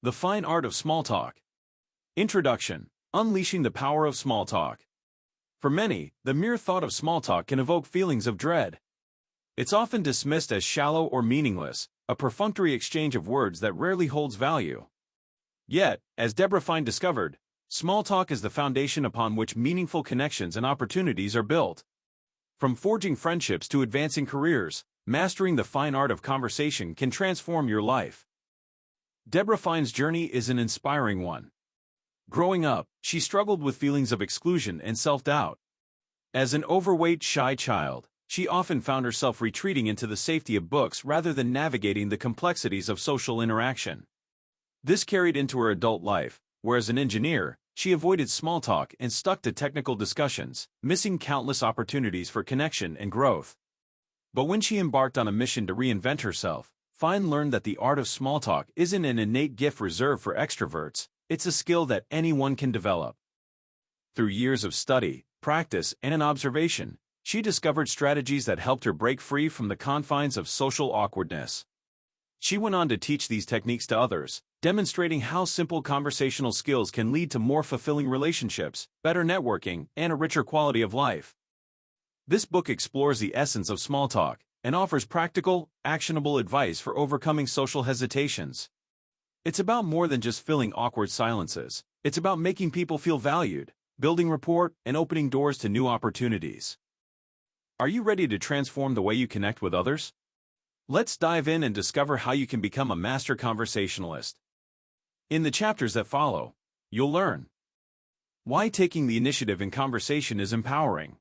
The Fine Art of Small Talk. Introduction. Unleashing the Power of Small Talk. For many, the mere thought of small talk can evoke feelings of dread. It's often dismissed as shallow or meaningless, a perfunctory exchange of words that rarely holds value. Yet, as Debra Fine discovered, small talk is the foundation upon which meaningful connections and opportunities are built. From forging friendships to advancing careers, mastering the fine art of conversation can transform your life. Debra Fine's journey is an inspiring one. Growing up, she struggled with feelings of exclusion and self-doubt. As an overweight, shy child, she often found herself retreating into the safety of books rather than navigating the complexities of social interaction. This carried into her adult life, where as an engineer, she avoided small talk and stuck to technical discussions, missing countless opportunities for connection and growth. But when she embarked on a mission to reinvent herself, Fine learned that the art of small talk isn't an innate gift reserved for extroverts, it's a skill that anyone can develop. Through years of study, practice, and an observation, she discovered strategies that helped her break free from the confines of social awkwardness. She went on to teach these techniques to others, demonstrating how simple conversational skills can lead to more fulfilling relationships, better networking, and a richer quality of life. This book explores the essence of small talk and offers practical, actionable advice for overcoming social hesitations. It's about more than just filling awkward silences. It's about making people feel valued, building rapport, and opening doors to new opportunities. Are you ready to transform the way you connect with others? Let's dive in and discover how you can become a master conversationalist. In the chapters that follow, you'll learn why taking the initiative in conversation is empowering,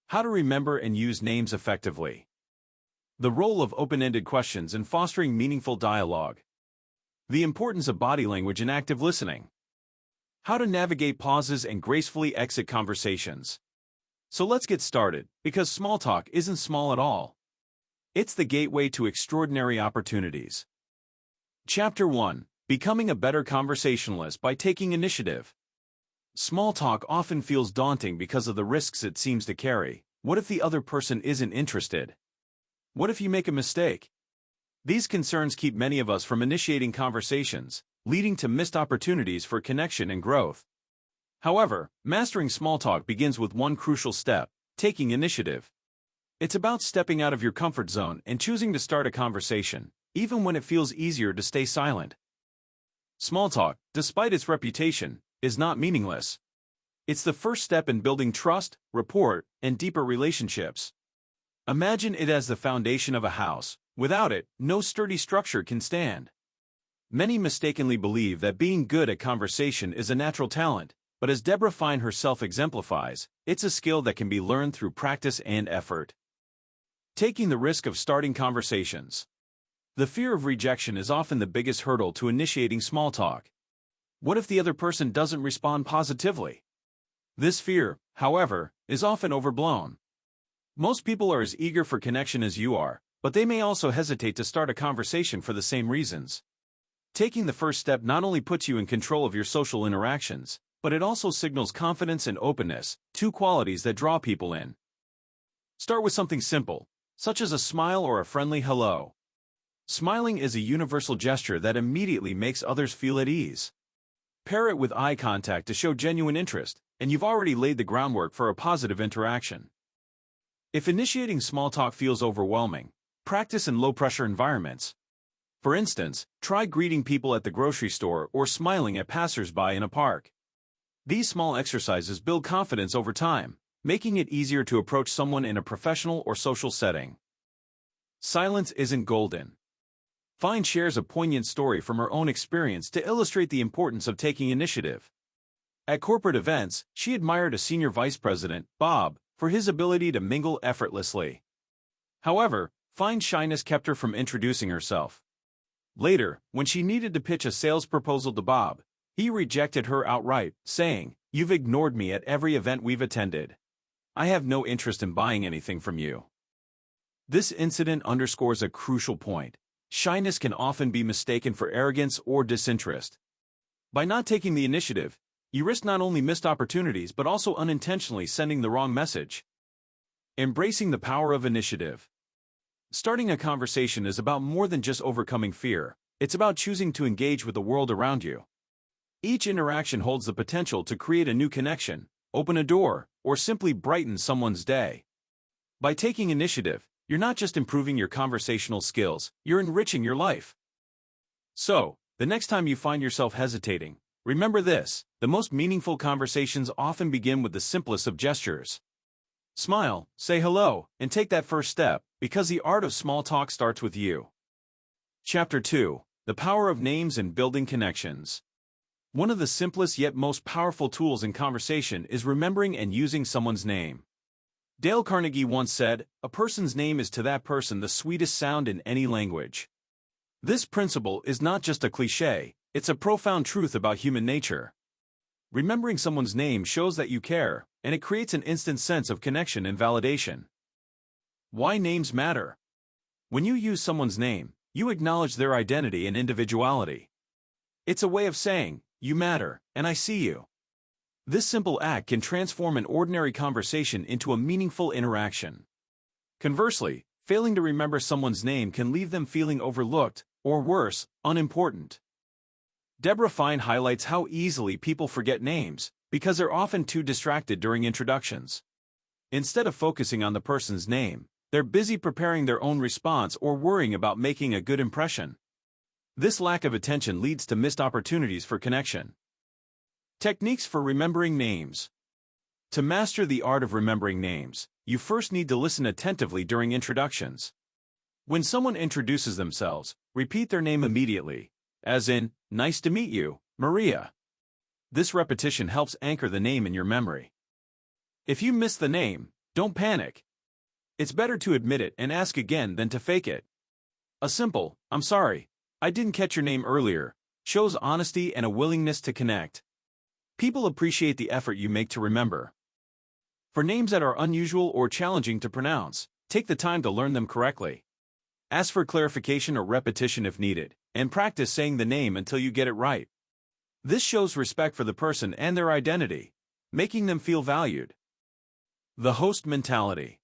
how to remember and use names effectively, the role of open-ended questions in fostering meaningful dialogue, the importance of body language in active listening, how to navigate pauses and gracefully exit conversations. So let's get started, because small talk isn't small at all. It's the gateway to extraordinary opportunities. Chapter 1. Becoming a better conversationalist by taking initiative. Small talk often feels daunting because of the risks it seems to carry. What if the other person isn't interested? What if you make a mistake? These concerns keep many of us from initiating conversations, leading to missed opportunities for connection and growth. However, mastering small talk begins with one crucial step: taking initiative. It's about stepping out of your comfort zone and choosing to start a conversation, even when it feels easier to stay silent. Small talk, despite its reputation, is not meaningless. It's the first step in building trust, rapport, and deeper relationships. Imagine it as the foundation of a house. Without it, no sturdy structure can stand. Many mistakenly believe that being good at conversation is a natural talent, but as Debra Fine herself exemplifies, it's a skill that can be learned through practice and effort. Taking the risk of starting conversations. The fear of rejection is often the biggest hurdle to initiating small talk. What if the other person doesn't respond positively? This fear, however, is often overblown. Most people are as eager for connection as you are, but they may also hesitate to start a conversation for the same reasons. Taking the first step not only puts you in control of your social interactions, but it also signals confidence and openness, two qualities that draw people in. Start with something simple, such as a smile or a friendly hello. Smiling is a universal gesture that immediately makes others feel at ease. Pair it with eye contact to show genuine interest, and you've already laid the groundwork for a positive interaction. If initiating small talk feels overwhelming, practice in low-pressure environments. For instance, try greeting people at the grocery store or smiling at passers-by in a park. These small exercises build confidence over time, making it easier to approach someone in a professional or social setting. Silence isn't golden. Fine shares a poignant story from her own experience to illustrate the importance of taking initiative. At corporate events, she admired a senior vice president, Bob, for his ability to mingle effortlessly. However, Fine's shyness kept her from introducing herself. Later, when she needed to pitch a sales proposal to Bob, he rejected her outright, saying, "You've ignored me at every event we've attended. I have no interest in buying anything from you." This incident underscores a crucial point. Shyness can often be mistaken for arrogance or disinterest. By not taking the initiative, you risk not only missed opportunities but also unintentionally sending the wrong message. Embracing the power of initiative. Starting a conversation is about more than just overcoming fear. It's about choosing to engage with the world around you. Each interaction holds the potential to create a new connection, open a door, or simply brighten someone's day. By taking initiative, you're not just improving your conversational skills, you're enriching your life. So, the next time you find yourself hesitating, remember this: the most meaningful conversations often begin with the simplest of gestures. Smile, say hello, and take that first step, because the art of small talk starts with you. Chapter 2: The Power of Names and Building Connections. One of the simplest yet most powerful tools in conversation is remembering and using someone's name. Dale Carnegie once said, "A person's name is to that person the sweetest sound in any language." This principle is not just a cliché, it's a profound truth about human nature. Remembering someone's name shows that you care, and it creates an instant sense of connection and validation. Why names matter? When you use someone's name, you acknowledge their identity and individuality. It's a way of saying, "You matter, and I see you." This simple act can transform an ordinary conversation into a meaningful interaction. Conversely, failing to remember someone's name can leave them feeling overlooked, or worse, unimportant. Debra Fine highlights how easily people forget names, because they're often too distracted during introductions. Instead of focusing on the person's name, they're busy preparing their own response or worrying about making a good impression. This lack of attention leads to missed opportunities for connection. Techniques for remembering names. To master the art of remembering names, you first need to listen attentively during introductions. When someone introduces themselves, repeat their name immediately, as in, "Nice to meet you, Maria." This repetition helps anchor the name in your memory. If you miss the name, don't panic. It's better to admit it and ask again than to fake it. A simple, "I'm sorry, I didn't catch your name earlier," shows honesty and a willingness to connect. People appreciate the effort you make to remember. For names that are unusual or challenging to pronounce, take the time to learn them correctly. Ask for clarification or repetition if needed, and practice saying the name until you get it right. This shows respect for the person and their identity, making them feel valued. The host mentality.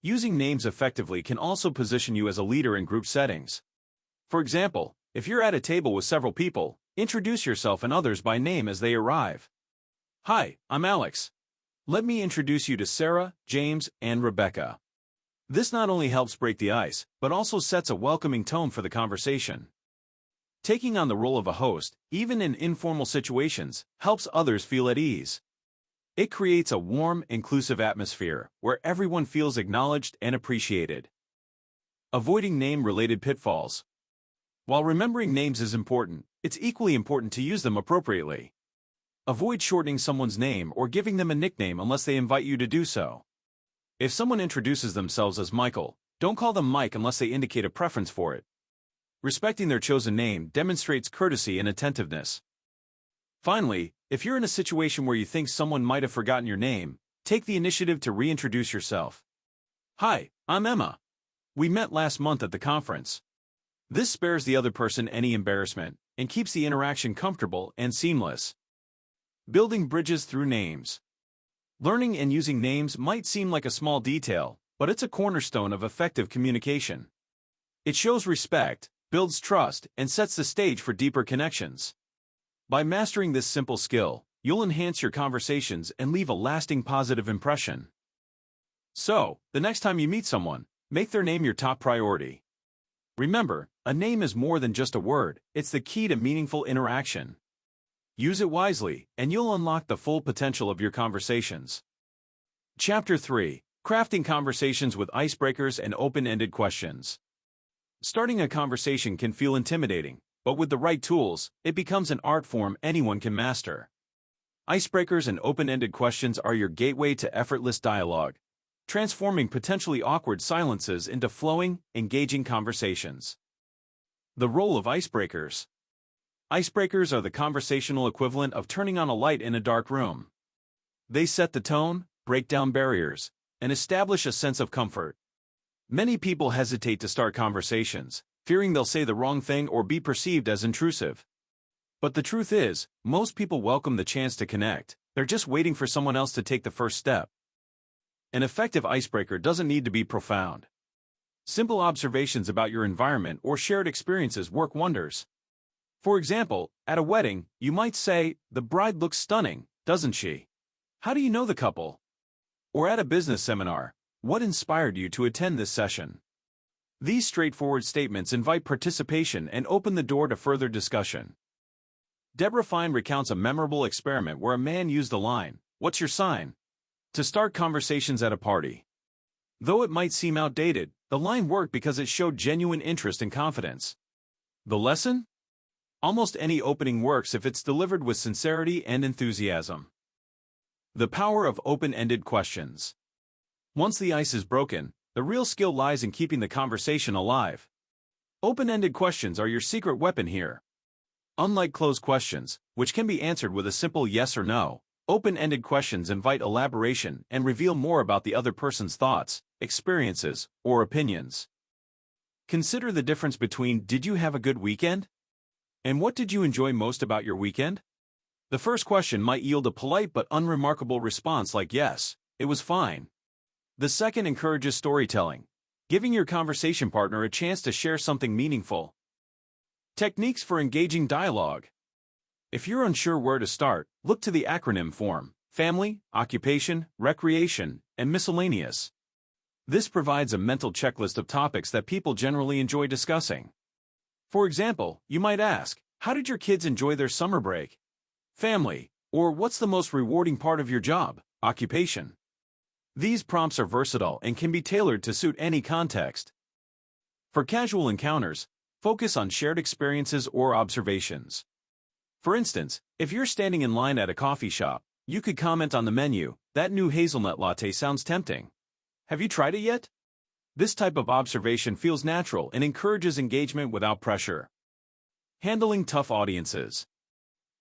Using names effectively can also position you as a leader in group settings. For example, if you're at a table with several people, introduce yourself and others by name as they arrive. "Hi, I'm Alex. Let me introduce you to Sarah, James, and Rebecca." This not only helps break the ice, but also sets a welcoming tone for the conversation. Taking on the role of a host, even in informal situations, helps others feel at ease. It creates a warm, inclusive atmosphere where everyone feels acknowledged and appreciated. Avoiding name-related pitfalls. While remembering names is important, it's equally important to use them appropriately. Avoid shortening someone's name or giving them a nickname unless they invite you to do so. If someone introduces themselves as Michael, don't call them Mike unless they indicate a preference for it. Respecting their chosen name demonstrates courtesy and attentiveness. Finally, if you're in a situation where you think someone might have forgotten your name, take the initiative to reintroduce yourself. "Hi, I'm Emma. We met last month at the conference." This spares the other person any embarrassment and keeps the interaction comfortable and seamless. Building bridges through names. Learning and using names might seem like a small detail, but it's a cornerstone of effective communication. It shows respect, builds trust, and sets the stage for deeper connections. By mastering this simple skill, you'll enhance your conversations and leave a lasting positive impression. So, the next time you meet someone, make their name your top priority. Remember, a name is more than just a word, it's the key to meaningful interaction. Use it wisely, and you'll unlock the full potential of your conversations. Chapter 3: Crafting Conversations with Icebreakers and Open-Ended Questions. Starting a conversation can feel intimidating, but with the right tools, it becomes an art form anyone can master. Icebreakers and open-ended questions are your gateway to effortless dialogue, transforming potentially awkward silences into flowing, engaging conversations. The role of icebreakers. Icebreakers are the conversational equivalent of turning on a light in a dark room. They set the tone, break down barriers, and establish a sense of comfort. Many people hesitate to start conversations, fearing they'll say the wrong thing or be perceived as intrusive. But the truth is, most people welcome the chance to connect, they're just waiting for someone else to take the first step. An effective icebreaker doesn't need to be profound. Simple observations about your environment or shared experiences work wonders. For example, at a wedding, you might say, "The bride looks stunning, doesn't she? How do you know the couple?" Or at a business seminar, "What inspired you to attend this session?" These straightforward statements invite participation and open the door to further discussion. Debra Fine recounts a memorable experiment where a man used the line, "What's your sign?" to start conversations at a party. Though it might seem outdated, the line worked because it showed genuine interest and confidence. The lesson? Almost any opening works if it's delivered with sincerity and enthusiasm. The power of open-ended questions. Once the ice is broken, the real skill lies in keeping the conversation alive. Open-ended questions are your secret weapon here. Unlike closed questions, which can be answered with a simple yes or no, open-ended questions invite elaboration and reveal more about the other person's thoughts, experiences, or opinions. Consider the difference between "Did you have a good weekend?" and "What did you enjoy most about your weekend?" The first question might yield a polite but unremarkable response like "Yes, it was fine." The second encourages storytelling, giving your conversation partner a chance to share something meaningful. Techniques for engaging dialogue. If you're unsure where to start, look to the acronym form: family, occupation, recreation, and miscellaneous. This provides a mental checklist of topics that people generally enjoy discussing. For example, you might ask, "How did your kids enjoy their summer break?" Family. Or "What's the most rewarding part of your job?" Occupation. These prompts are versatile and can be tailored to suit any context. For casual encounters, focus on shared experiences or observations. For instance, if you're standing in line at a coffee shop, you could comment on the menu, "That new hazelnut latte sounds tempting. Have you tried it yet?" This type of observation feels natural and encourages engagement without pressure. Handling tough audiences.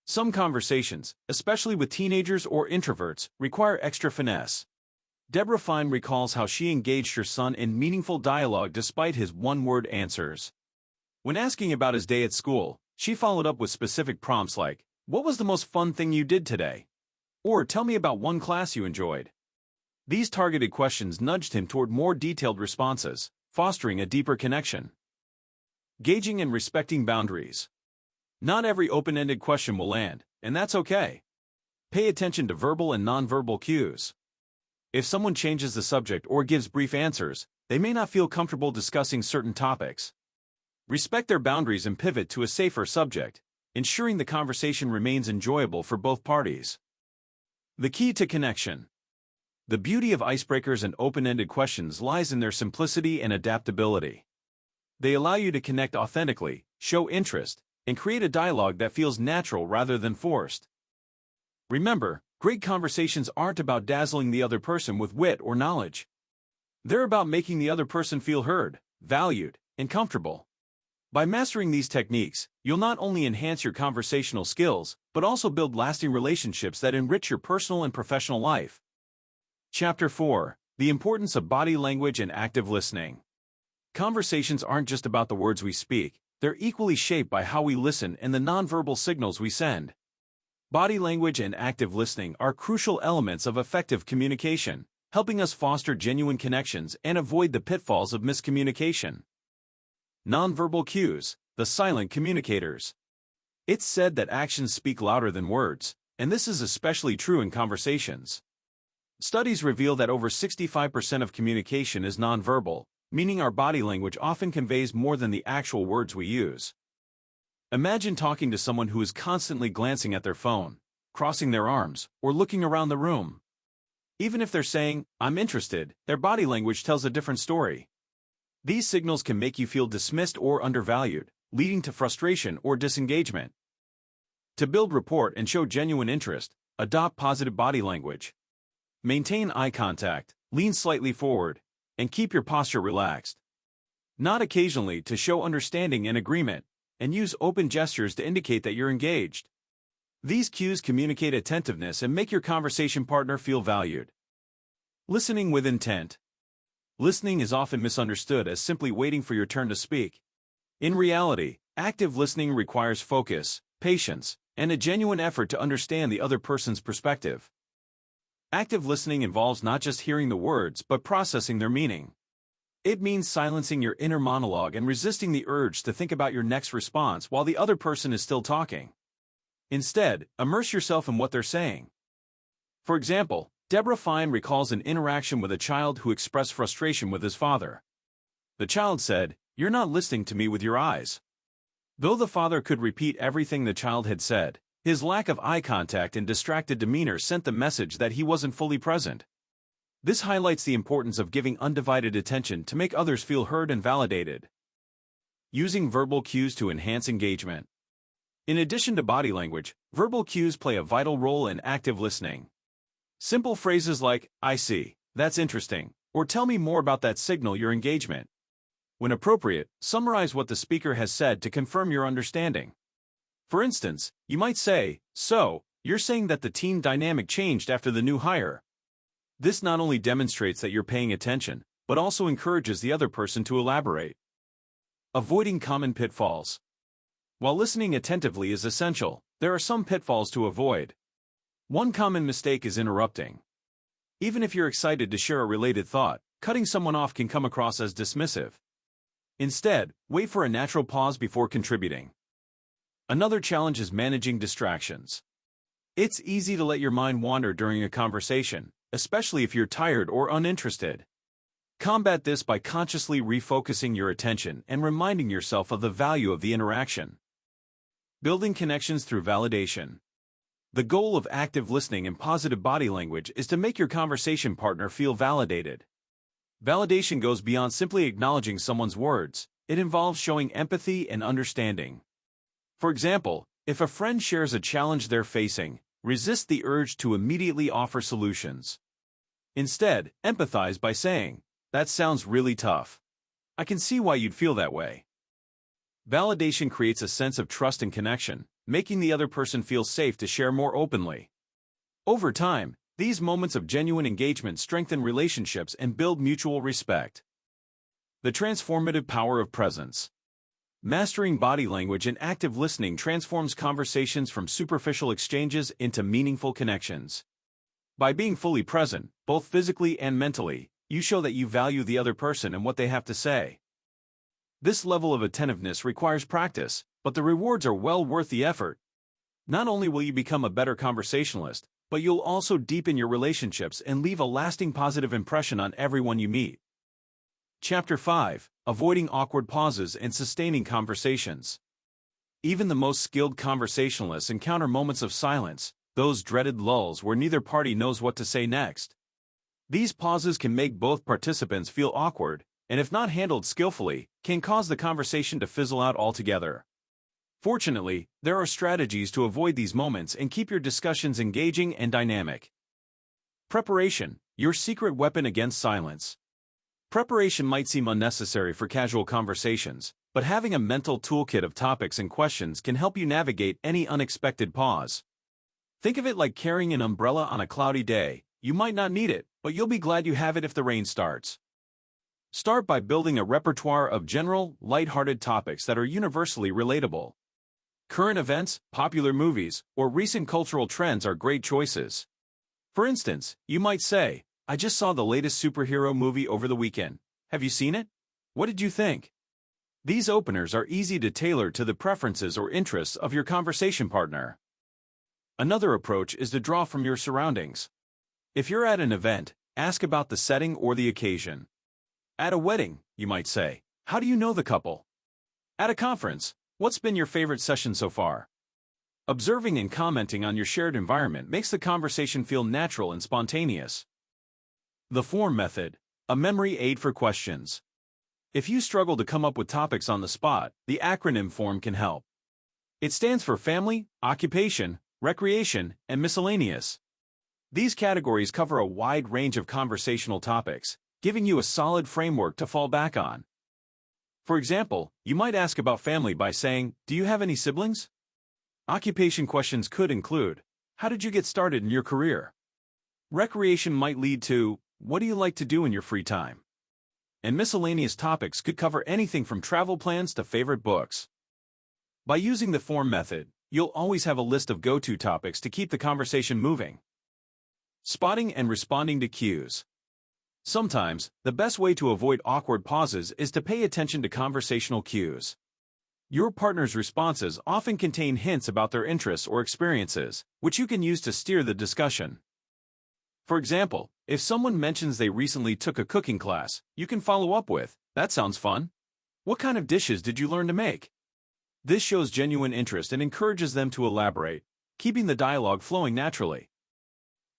Some conversations, especially with teenagers or introverts, require extra finesse. Debra Fine recalls how she engaged her son in meaningful dialogue despite his one-word answers. When asking about his day at school, she followed up with specific prompts like, "What was the most fun thing you did today?" Or "Tell me about one class you enjoyed." These targeted questions nudged him toward more detailed responses, fostering a deeper connection. Gauging and respecting boundaries. Not every open-ended question will land, and that's okay. Pay attention to verbal and nonverbal cues. If someone changes the subject or gives brief answers, they may not feel comfortable discussing certain topics. Respect their boundaries and pivot to a safer subject, ensuring the conversation remains enjoyable for both parties. The key to connection. The beauty of icebreakers and open-ended questions lies in their simplicity and adaptability. They allow you to connect authentically, show interest, and create a dialogue that feels natural rather than forced. Remember, great conversations aren't about dazzling the other person with wit or knowledge. They're about making the other person feel heard, valued, and comfortable. By mastering these techniques, you'll not only enhance your conversational skills, but also build lasting relationships that enrich your personal and professional life. Chapter 4: The Importance of Body Language and Active Listening. Conversations aren't just about the words we speak, they're equally shaped by how we listen and the nonverbal signals we send. Body language and active listening are crucial elements of effective communication, helping us foster genuine connections and avoid the pitfalls of miscommunication. Nonverbal cues, the silent communicators. It's said that actions speak louder than words, and this is especially true in conversations. Studies reveal that over 65% of communication is nonverbal, meaning our body language often conveys more than the actual words we use. Imagine talking to someone who is constantly glancing at their phone, crossing their arms, or looking around the room. Even if they're saying, "I'm interested," their body language tells a different story. These signals can make you feel dismissed or undervalued, leading to frustration or disengagement. To build rapport and show genuine interest, adopt positive body language. Maintain eye contact, lean slightly forward, and keep your posture relaxed. Nod occasionally to show understanding and agreement, and use open gestures to indicate that you're engaged. These cues communicate attentiveness and make your conversation partner feel valued. Listening with intent. Listening is often misunderstood as simply waiting for your turn to speak. In reality, active listening requires focus, patience, and a genuine effort to understand the other person's perspective. Active listening involves not just hearing the words but processing their meaning. It means silencing your inner monologue and resisting the urge to think about your next response while the other person is still talking. Instead, immerse yourself in what they're saying. For example, Debra Fine recalls an interaction with a child who expressed frustration with his father. The child said, "You're not listening to me with your eyes." Though the father could repeat everything the child had said, his lack of eye contact and distracted demeanor sent the message that he wasn't fully present. This highlights the importance of giving undivided attention to make others feel heard and validated. Using verbal cues to enhance engagement. In addition to body language, verbal cues play a vital role in active listening. Simple phrases like, "I see, that's interesting," or "Tell me more about that" signal your engagement. When appropriate, summarize what the speaker has said to confirm your understanding. For instance, you might say, "So, you're saying that the team dynamic changed after the new hire." This not only demonstrates that you're paying attention, but also encourages the other person to elaborate. Avoiding common pitfalls. While listening attentively is essential, there are some pitfalls to avoid. One common mistake is interrupting. Even if you're excited to share a related thought, cutting someone off can come across as dismissive. Instead, wait for a natural pause before contributing. Another challenge is managing distractions. It's easy to let your mind wander during a conversation, especially if you're tired or uninterested. Combat this by consciously refocusing your attention and reminding yourself of the value of the interaction. Building connections through validation. The goal of active listening and positive body language is to make your conversation partner feel validated. Validation goes beyond simply acknowledging someone's words. It involves showing empathy and understanding. For example, if a friend shares a challenge they're facing, resist the urge to immediately offer solutions. Instead, empathize by saying, "That sounds really tough. I can see why you'd feel that way." Validation creates a sense of trust and connection, making the other person feel safe to share more openly. Over time, these moments of genuine engagement strengthen relationships and build mutual respect. The transformative power of presence. Mastering body language and active listening transforms conversations from superficial exchanges into meaningful connections. By being fully present, both physically and mentally, you show that you value the other person and what they have to say. This level of attentiveness requires practice, but the rewards are well worth the effort. Not only will you become a better conversationalist, but you'll also deepen your relationships and leave a lasting positive impression on everyone you meet. Chapter 5: Avoiding awkward pauses and sustaining conversations. Even the most skilled conversationalists encounter moments of silence, those dreaded lulls where neither party knows what to say next. These pauses can make both participants feel awkward, and if not handled skillfully, can cause the conversation to fizzle out altogether. Fortunately, there are strategies to avoid these moments and keep your discussions engaging and dynamic. Preparation, your secret weapon against silence. Preparation might seem unnecessary for casual conversations, but having a mental toolkit of topics and questions can help you navigate any unexpected pause. Think of it like carrying an umbrella on a cloudy day. You might not need it, but you'll be glad you have it if the rain starts. Start by building a repertoire of general, lighthearted topics that are universally relatable. Current events, popular movies, or recent cultural trends are great choices. For instance, you might say, "I just saw the latest superhero movie over the weekend. Have you seen it? What did you think?" These openers are easy to tailor to the preferences or interests of your conversation partner. Another approach is to draw from your surroundings. If you're at an event, ask about the setting or the occasion. At a wedding, you might say, "How do you know the couple?" At a conference, "What's been your favorite session so far?" Observing and commenting on your shared environment makes the conversation feel natural and spontaneous. The form method, a memory aid for questions. If you struggle to come up with topics on the spot, the acronym form can help. It stands for family, occupation, recreation, and miscellaneous. These categories cover a wide range of conversational topics, giving you a solid framework to fall back on. For example, you might ask about family by saying, "Do you have any siblings?" Occupation questions could include, "How did you get started in your career?" Recreation might lead to, "What do you like to do in your free time?" And miscellaneous topics could cover anything from travel plans to favorite books. By using the form method, you'll always have a list of go-to topics to keep the conversation moving. Spotting and responding to cues. Sometimes, the best way to avoid awkward pauses is to pay attention to conversational cues. Your partner's responses often contain hints about their interests or experiences, which you can use to steer the discussion. For example, if someone mentions they recently took a cooking class, you can follow up with, "That sounds fun. What kind of dishes did you learn to make?" This shows genuine interest and encourages them to elaborate, keeping the dialogue flowing naturally.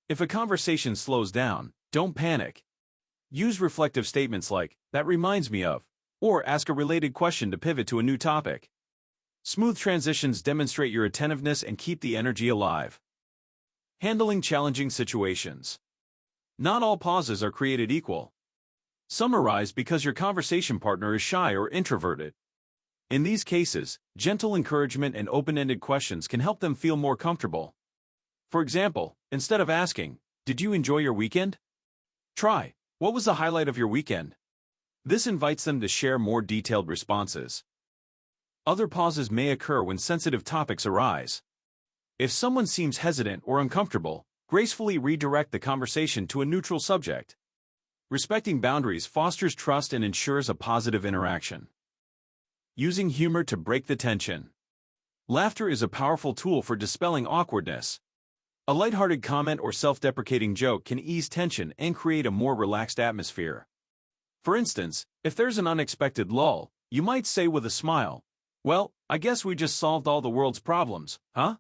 If a conversation slows down, don't panic. Use reflective statements like, "That reminds me of," or ask a related question to pivot to a new topic. Smooth transitions demonstrate your attentiveness and keep the energy alive. Handling challenging situations. Not all pauses are created equal. Some arise because your conversation partner is shy or introverted. In these cases, gentle encouragement and open-ended questions can help them feel more comfortable. For example, instead of asking, "Did you enjoy your weekend?" try, "What was the highlight of your weekend?" This invites them to share more detailed responses. Other pauses may occur when sensitive topics arise. If someone seems hesitant or uncomfortable, gracefully redirect the conversation to a neutral subject. Respecting boundaries fosters trust and ensures a positive interaction. Using humor to break the tension. Laughter is a powerful tool for dispelling awkwardness. A lighthearted comment or self-deprecating joke can ease tension and create a more relaxed atmosphere. For instance, if there's an unexpected lull, you might say with a smile, "Well, I guess we just solved all the world's problems, huh?"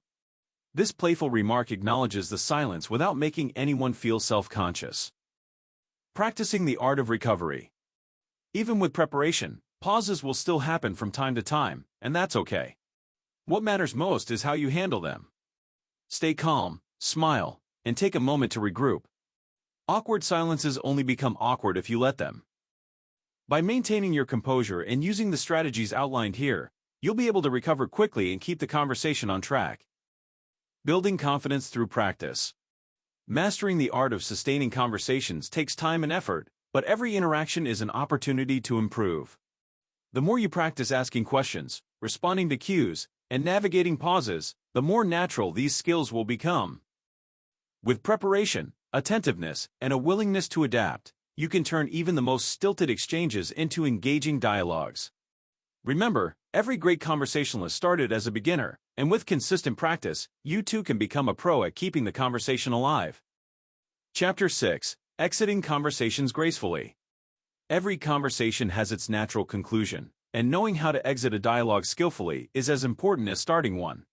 This playful remark acknowledges the silence without making anyone feel self-conscious. Practicing the art of recovery. Even with preparation, pauses will still happen from time to time, and that's okay. What matters most is how you handle them. Stay calm, smile, and take a moment to regroup. Awkward silences only become awkward if you let them. By maintaining your composure and using the strategies outlined here, you'll be able to recover quickly and keep the conversation on track. Building confidence through practice. Mastering the art of sustaining conversations takes time and effort, but every interaction is an opportunity to improve. The more you practice asking questions, responding to cues, and navigating pauses, the more natural these skills will become. With preparation, attentiveness, and a willingness to adapt, you can turn even the most stilted exchanges into engaging dialogues. Remember, every great conversationalist started as a beginner, and with consistent practice, you too can become a pro at keeping the conversation alive. Chapter 6: Exiting Conversations Gracefully. Every conversation has its natural conclusion, and knowing how to exit a dialogue skillfully is as important as starting one.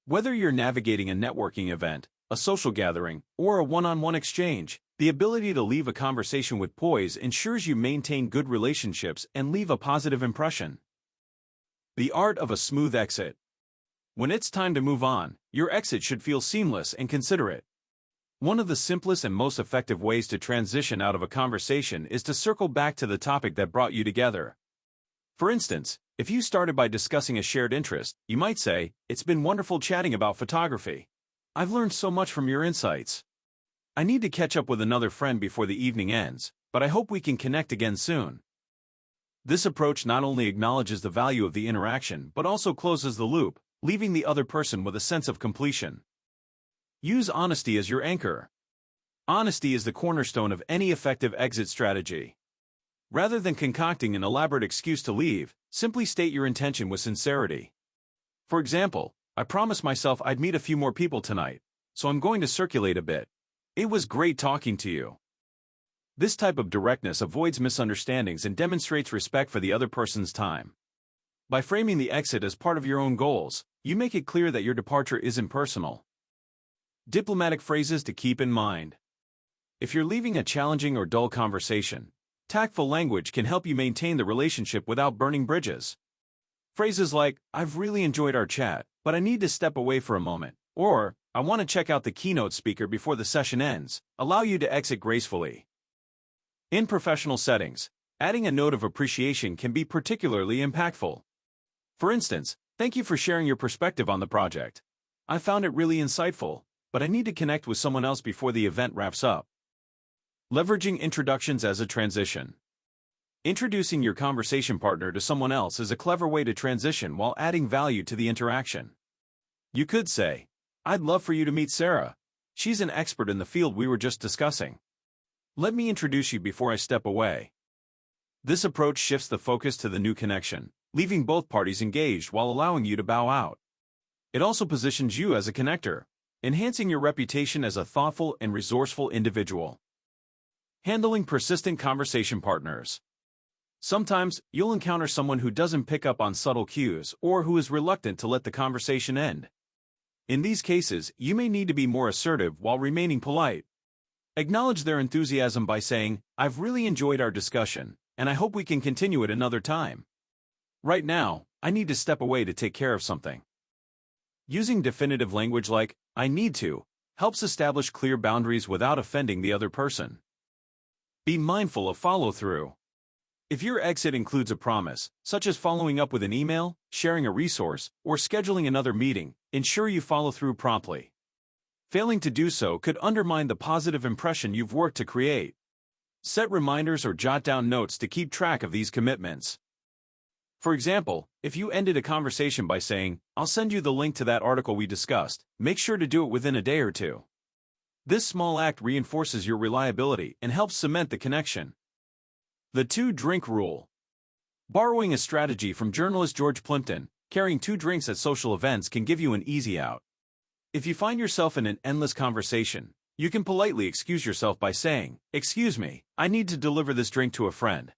Whether you're navigating a networking event, a social gathering, or a one-on-one exchange, the ability to leave a conversation with poise ensures you maintain good relationships and leave a positive impression. The art of a smooth exit. When it's time to move on, your exit should feel seamless and considerate. One of the simplest and most effective ways to transition out of a conversation is to circle back to the topic that brought you together. For instance, if you started by discussing a shared interest, you might say, "It's been wonderful chatting about photography. I've learned so much from your insights. I need to catch up with another friend before the evening ends, but I hope we can connect again soon." This approach not only acknowledges the value of the interaction but also closes the loop, leaving the other person with a sense of completion. Use honesty as your anchor. Honesty is the cornerstone of any effective exit strategy. Rather than concocting an elaborate excuse to leave, simply state your intention with sincerity. For example, "I promised myself I'd meet a few more people tonight, so I'm going to circulate a bit. It was great talking to you." This type of directness avoids misunderstandings and demonstrates respect for the other person's time. By framing the exit as part of your own goals, you make it clear that your departure isn't personal. Diplomatic phrases to keep in mind. If you're leaving a challenging or dull conversation, tactful language can help you maintain the relationship without burning bridges. Phrases like, "I've really enjoyed our chat, but I need to step away for a moment," or "I want to check out the keynote speaker before the session ends," allow you to exit gracefully. In professional settings, adding a note of appreciation can be particularly impactful. For instance, "Thank you for sharing your perspective on the project. I found it really insightful, but I need to connect with someone else before the event wraps up." Leveraging introductions as a transition. Introducing your conversation partner to someone else is a clever way to transition while adding value to the interaction. You could say, "I'd love for you to meet Sarah. She's an expert in the field we were just discussing." Let me introduce you before I step away. This approach shifts the focus to the new connection, leaving both parties engaged while allowing you to bow out. It also positions you as a connector, enhancing your reputation as a thoughtful and resourceful individual. Handling persistent conversation partners. Sometimes, you'll encounter someone who doesn't pick up on subtle cues or who is reluctant to let the conversation end. In these cases, you may need to be more assertive while remaining polite. Acknowledge their enthusiasm by saying, "I've really enjoyed our discussion, and I hope we can continue it another time. Right now, I need to step away to take care of something." Using definitive language like, "I need to," helps establish clear boundaries without offending the other person. Be mindful of follow-through. If your exit includes a promise, such as following up with an email, sharing a resource, or scheduling another meeting, ensure you follow through promptly. Failing to do so could undermine the positive impression you've worked to create. Set reminders or jot down notes to keep track of these commitments. For example, if you ended a conversation by saying, "I'll send you the link to that article we discussed," make sure to do it within a day or two. This small act reinforces your reliability and helps cement the connection. The 2-drink rule. Borrowing a strategy from journalist George Plimpton, carrying 2 drinks at social events can give you an easy out. If you find yourself in an endless conversation, you can politely excuse yourself by saying, "Excuse me, I need to deliver this drink to a friend."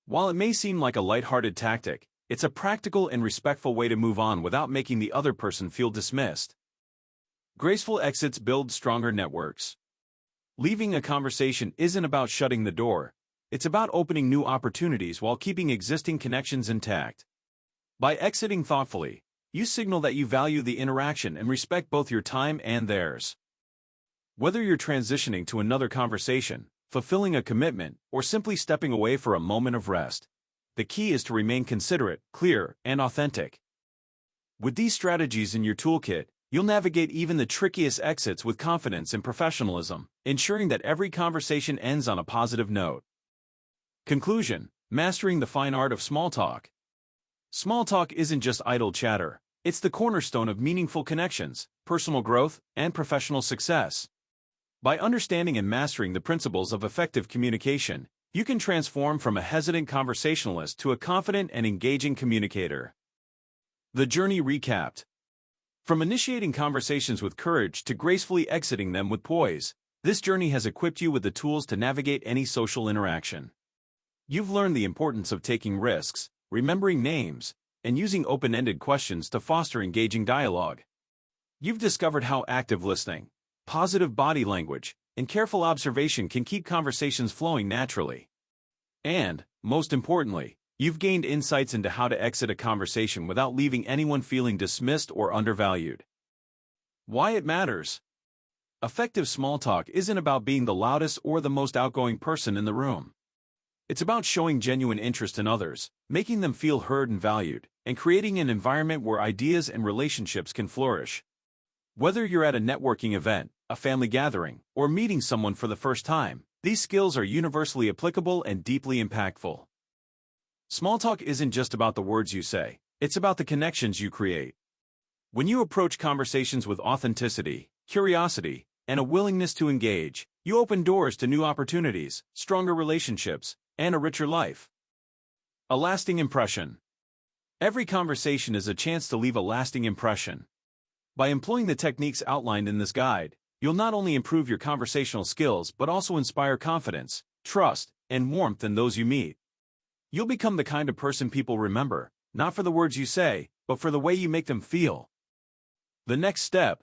While it may seem like a lighthearted tactic, it's a practical and respectful way to move on without making the other person feel dismissed. Graceful exits build stronger networks. Leaving a conversation isn't about shutting the door. It's about opening new opportunities while keeping existing connections intact. By exiting thoughtfully, you signal that you value the interaction and respect both your time and theirs. Whether you're transitioning to another conversation, fulfilling a commitment, or simply stepping away for a moment of rest, the key is to remain considerate, clear, and authentic. With these strategies in your toolkit, you'll navigate even the trickiest exits with confidence and professionalism, ensuring that every conversation ends on a positive note. Conclusion: mastering the fine art of small talk. Small talk isn't just idle chatter, it's the cornerstone of meaningful connections, personal growth, and professional success. By understanding and mastering the principles of effective communication, you can transform from a hesitant conversationalist to a confident and engaging communicator. The journey recapped. From initiating conversations with courage to gracefully exiting them with poise, this journey has equipped you with the tools to navigate any social interaction. You've learned the importance of taking risks, remembering names, and using open-ended questions to foster engaging dialogue. You've discovered how active listening, positive body language, and careful observation can keep conversations flowing naturally. And, most importantly, you've gained insights into how to exit a conversation without leaving anyone feeling dismissed or undervalued. Why it matters. Effective small talk isn't about being the loudest or the most outgoing person in the room. It's about showing genuine interest in others, making them feel heard and valued, and creating an environment where ideas and relationships can flourish. Whether you're at a networking event, a family gathering, or meeting someone for the first time, these skills are universally applicable and deeply impactful. Small talk isn't just about the words you say, it's about the connections you create. When you approach conversations with authenticity, curiosity, and a willingness to engage, you open doors to new opportunities, stronger relationships, and a richer life. A lasting impression. Every conversation is a chance to leave a lasting impression. By employing the techniques outlined in this guide, you'll not only improve your conversational skills but also inspire confidence, trust, and warmth in those you meet. You'll become the kind of person people remember, not for the words you say, but for the way you make them feel. The next step.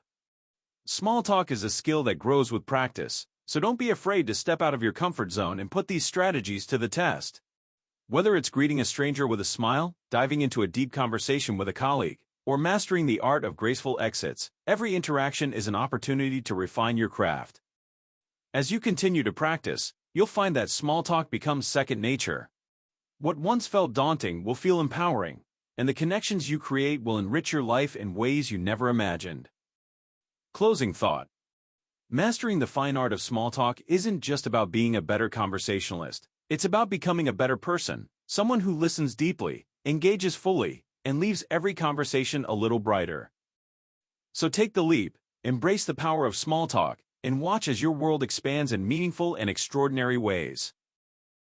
Small talk is a skill that grows with practice, so don't be afraid to step out of your comfort zone and put these strategies to the test. Whether it's greeting a stranger with a smile, diving into a deep conversation with a colleague, or mastering the art of graceful exits, every interaction is an opportunity to refine your craft. As you continue to practice, you'll find that small talk becomes second nature. What once felt daunting will feel empowering, and the connections you create will enrich your life in ways you never imagined. Closing thought. Mastering the fine art of small talk isn't just about being a better conversationalist. It's about becoming a better person, someone who listens deeply, engages fully, and leaves every conversation a little brighter. So take the leap, embrace the power of small talk, and watch as your world expands in meaningful and extraordinary ways.